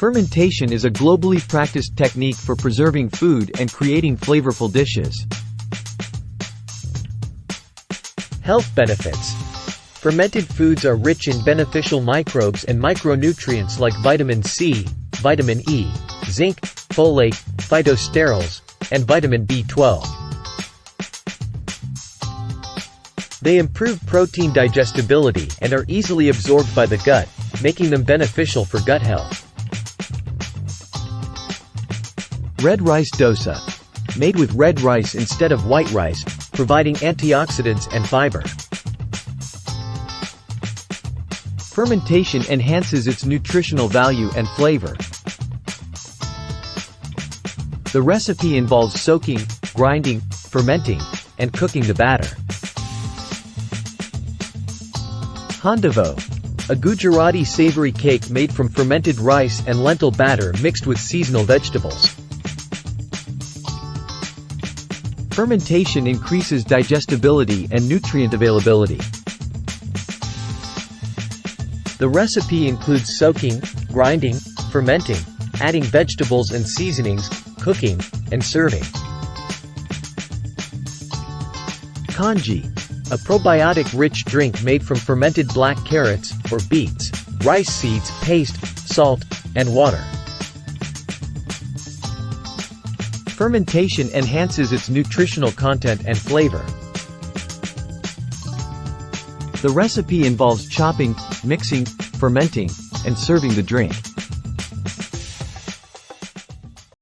Fermentation is a globally practiced technique for preserving food and creating flavorful dishes. Health benefits. Fermented foods are rich in beneficial microbes and micronutrients like vitamin C, vitamin E, zinc, folate, phytosterols, and vitamin B12. They improve protein digestibility and are easily absorbed by the gut, making them beneficial for gut health. Red rice dosa. Made with red rice instead of white rice, providing antioxidants and fiber. Fermentation enhances its nutritional value and flavor. The recipe involves soaking, grinding, fermenting, and cooking the batter. Handavo. A Gujarati savory cake made from fermented rice and lentil batter mixed with seasonal vegetables. Fermentation increases digestibility and nutrient availability. The recipe includes soaking, grinding, fermenting, adding vegetables and seasonings, cooking, and serving. Congee. A probiotic-rich drink made from fermented black carrots, or beets, rice seeds, paste, salt, and water. Fermentation enhances its nutritional content and flavor. The recipe involves chopping, mixing, fermenting, and serving the drink.